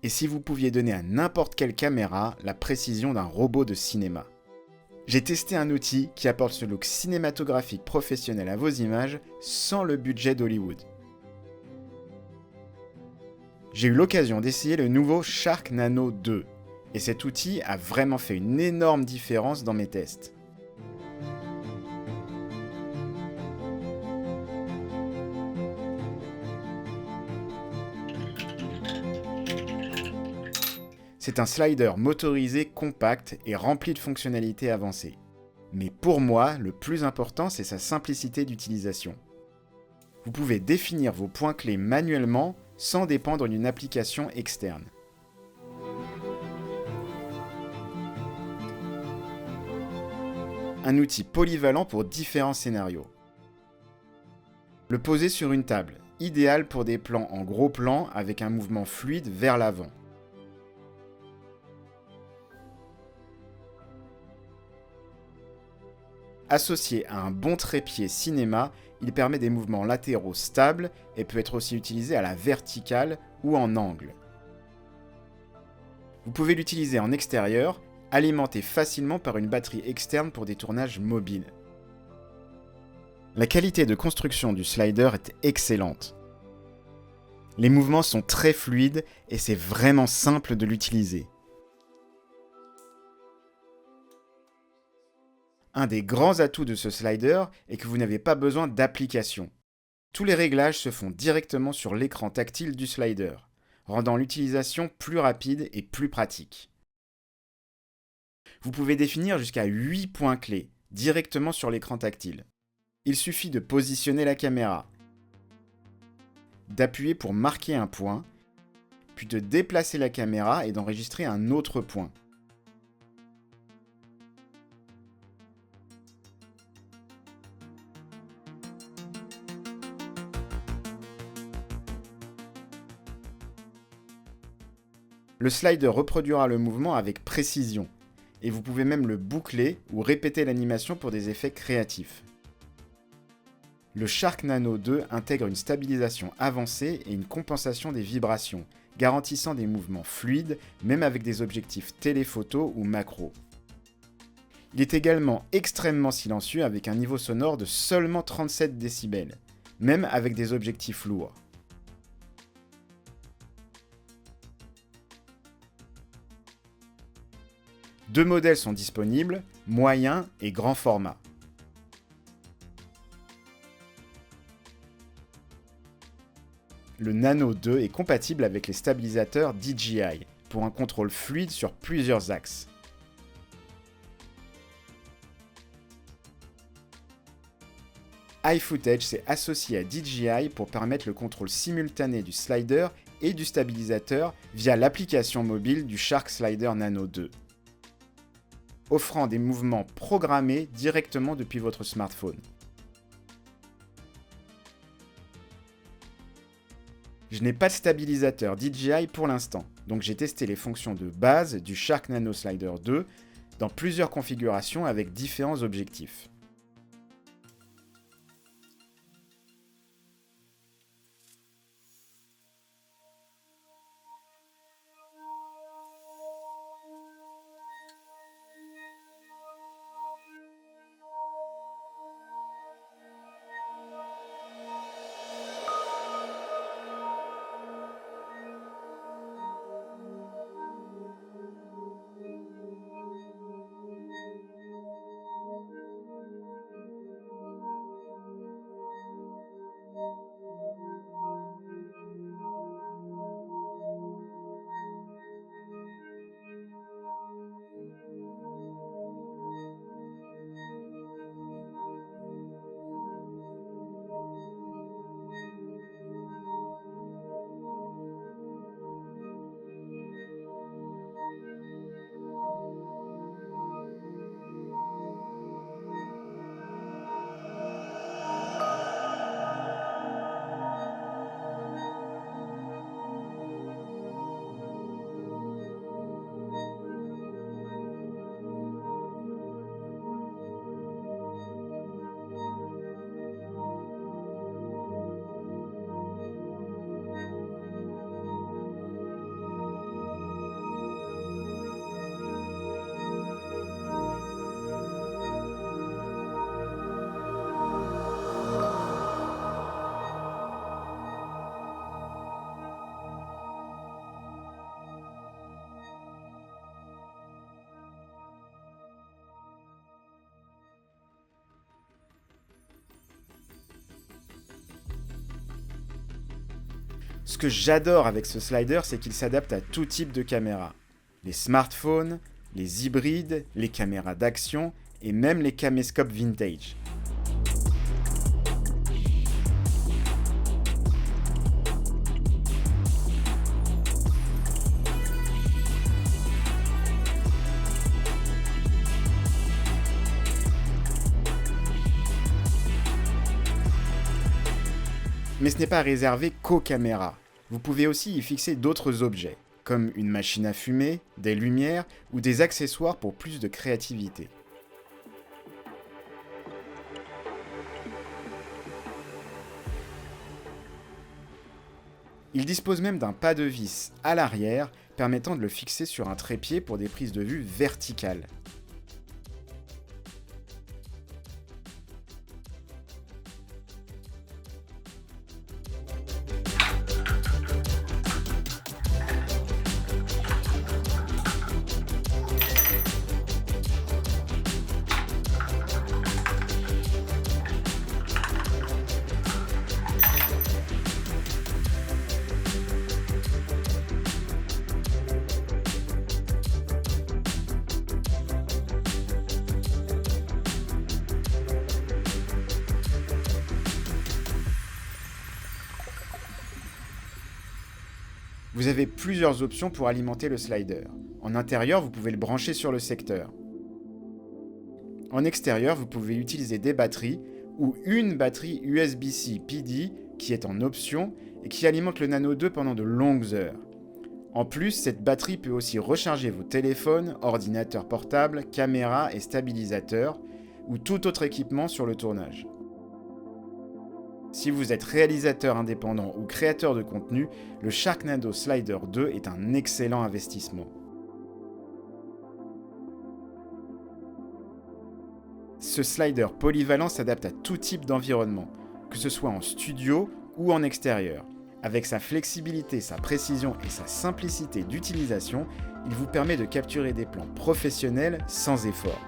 Et si vous pouviez donner à n'importe quelle caméra la précision d'un robot de cinéma? J'ai testé un outil qui apporte ce look cinématographique professionnel à vos images sans le budget d'Hollywood. J'ai eu l'occasion d'essayer le nouveau Shark Nano 2, et cet outil a vraiment fait une énorme différence dans mes tests. C'est un slider motorisé compact et rempli de fonctionnalités avancées. Mais pour moi, le plus important, c'est sa simplicité d'utilisation. Vous pouvez définir vos points clés manuellement sans dépendre d'une application externe. Un outil polyvalent pour différents scénarios. Le poser sur une table, idéal pour des plans en gros plan avec un mouvement fluide vers l'avant. Associé à un bon trépied cinéma, il permet des mouvements latéraux stables et peut être aussi utilisé à la verticale ou en angle. Vous pouvez l'utiliser en extérieur, alimenté facilement par une batterie externe pour des tournages mobiles. La qualité de construction du slider est excellente. Les mouvements sont très fluides et c'est vraiment simple de l'utiliser. Un des grands atouts de ce slider est que vous n'avez pas besoin d'application. Tous les réglages se font directement sur l'écran tactile du slider, rendant l'utilisation plus rapide et plus pratique. Vous pouvez définir jusqu'à 8 points clés directement sur l'écran tactile. Il suffit de positionner la caméra, d'appuyer pour marquer un point, puis de déplacer la caméra et d'enregistrer un autre point. Le slider reproduira le mouvement avec précision, et vous pouvez même le boucler ou répéter l'animation pour des effets créatifs. Le Shark Nano 2 intègre une stabilisation avancée et une compensation des vibrations, garantissant des mouvements fluides même avec des objectifs téléphoto ou macro. Il est également extrêmement silencieux avec un niveau sonore de seulement 37 décibels, même avec des objectifs lourds. Deux modèles sont disponibles, moyen et grand format. Le Nano 2 est compatible avec les stabilisateurs DJI pour un contrôle fluide sur plusieurs axes. iFootage s'est associé à DJI pour permettre le contrôle simultané du slider et du stabilisateur via l'application mobile du Shark Slider Nano 2, offrant des mouvements programmés directement depuis votre smartphone. Je n'ai pas de stabilisateur DJI pour l'instant, donc j'ai testé les fonctions de base du Shark Nano Slider 2 dans plusieurs configurations avec différents objectifs. Ce que j'adore avec ce slider, c'est qu'il s'adapte à tout type de caméra. Les smartphones, les hybrides, les caméras d'action et même les caméscopes vintage. Mais ce n'est pas réservé qu'aux caméras. Vous pouvez aussi y fixer d'autres objets, comme une machine à fumer, des lumières ou des accessoires pour plus de créativité. Il dispose même d'un pas de vis à l'arrière permettant de le fixer sur un trépied pour des prises de vue verticales. Vous avez plusieurs options pour alimenter le slider. En intérieur, vous pouvez le brancher sur le secteur. En extérieur, vous pouvez utiliser des batteries ou une batterie USB-C PD qui est en option et qui alimente le Nano 2 pendant de longues heures. En plus, cette batterie peut aussi recharger vos téléphones, ordinateurs portables, caméras et stabilisateurs ou tout autre équipement sur le tournage. Si vous êtes réalisateur indépendant ou créateur de contenu, le Sharknado Slider 2 est un excellent investissement. Ce slider polyvalent s'adapte à tout type d'environnement, que ce soit en studio ou en extérieur. Avec sa flexibilité, sa précision et sa simplicité d'utilisation, il vous permet de capturer des plans professionnels sans effort.